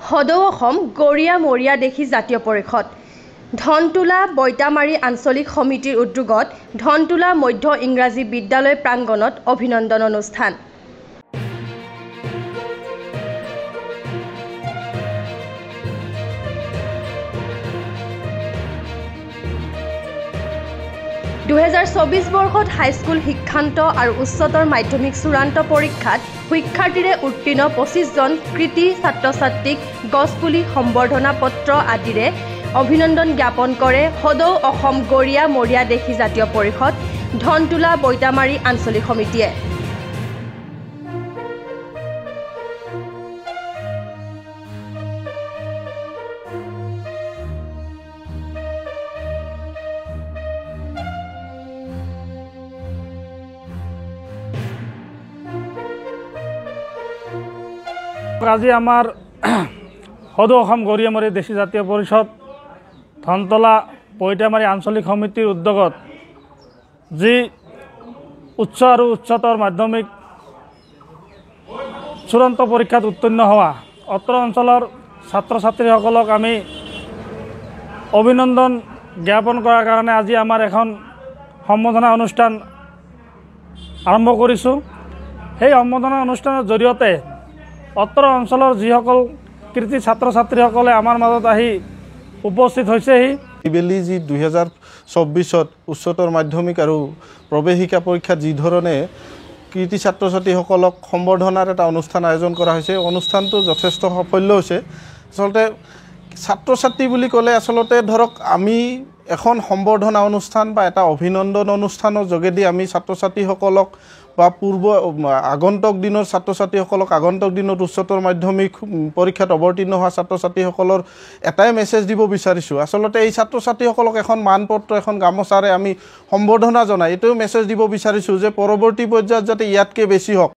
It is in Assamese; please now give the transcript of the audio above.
সদৌ অসম গৰীয়া মৰীয়া দেখি জাতীয় পৰিষদ ধনতোলা বৈতামাৰী আঞ্চলিক সমিতিৰ উদ্যোগত ধনতোলা মধ্য ইংৰাজী বিদ্যালয় প্ৰাংগণত অভিনন্দন অনুষ্ঠান। বৰ্ষত হাইস্কুল শিক্ষান্ত আৰু উচ্চতৰ মাধ্যমিক চূড়ান্ত পৰীক্ষাত শিক্ষাৰ্থীৰে উত্তীৰ্ণ 25 জন কৃতি ছাত্ৰ-ছাত্ৰীক গছপুলি সম্বৰ্ধনা পত্ৰ আদিৰে অভিনন্দন জ্ঞাপন কৰে সদৌ অসম গৰীয়া মৰীয়া দেখি জাতীয় পৰিষদ ধনতোলা বৈতামাৰী আঞ্চলিক সমিতিয়ে। আজি আমাৰ সদৌ অসম গৰীয়া মৰীয়া দেখি জাতীয় পৰিষদ ধনতোলা বৈতামাৰী আঞ্চলিক সমিতিৰ উদ্যোগত যি উচ্চ আৰু উচ্চতৰ মাধ্যমিক চূড়ান্ত পৰীক্ষাত উত্তীৰ্ণ হোৱা অত্ৰ অঞ্চলৰ ছাত্ৰ ছাত্ৰীসকলক আমি অভিনন্দন জ্ঞাপন কৰাৰ কাৰণে আজি আমাৰ এখন সম্বৰ্ধনা অনুষ্ঠান আৰম্ভ কৰিছোঁ। সেই সম্বৰ্ধনা অনুষ্ঠানৰ জৰিয়তে অত্ৰ অঞ্চলৰ যিসকল কৃতি ছাত্ৰ ছাত্ৰীসকলে আমাৰ মাজত আহি উপস্থিত হৈছেহি। ইবেলি যি 2024 উচ্চতৰ মাধ্যমিক আৰু প্ৰৱেশিকা পৰীক্ষাত যি ধৰণে কৃতি ছাত্ৰ ছাত্ৰীসকলক সম্বৰ্ধনাৰ এটা অনুষ্ঠান আয়োজন কৰা হৈছে, অনুষ্ঠানটো যথেষ্ট সাফল্য হৈছে। আচলতে ছাত্ৰ ছাত্ৰী বুলি ক'লে আচলতে ধৰক আমি এখন সম্বৰ্ধনা অনুষ্ঠান বা এটা অভিনন্দন অনুষ্ঠানৰ যোগেদি আমি ছাত্ৰ ছাত্ৰীসকলক বা আগন্তুক দিনৰ ছাত্ৰ ছাত্ৰীসকলক আগন্তুক দিনত উচ্চতৰ মাধ্যমিক পৰীক্ষাত অৱতীৰ্ণ হোৱা ছাত্ৰ ছাত্ৰীসকলৰ এটাই মেছেজ দিব বিচাৰিছোঁ। আচলতে এই ছাত্ৰ ছাত্ৰীসকলক এখন মানপত্ৰ এখন গামোচাৰে আমি সম্বৰ্ধনা জনাই এইটোও মেছেজ দিব বিচাৰিছোঁ যে পৰৱৰ্তী পৰ্যায়ত যাতে ইয়াতকৈ বেছি হওক।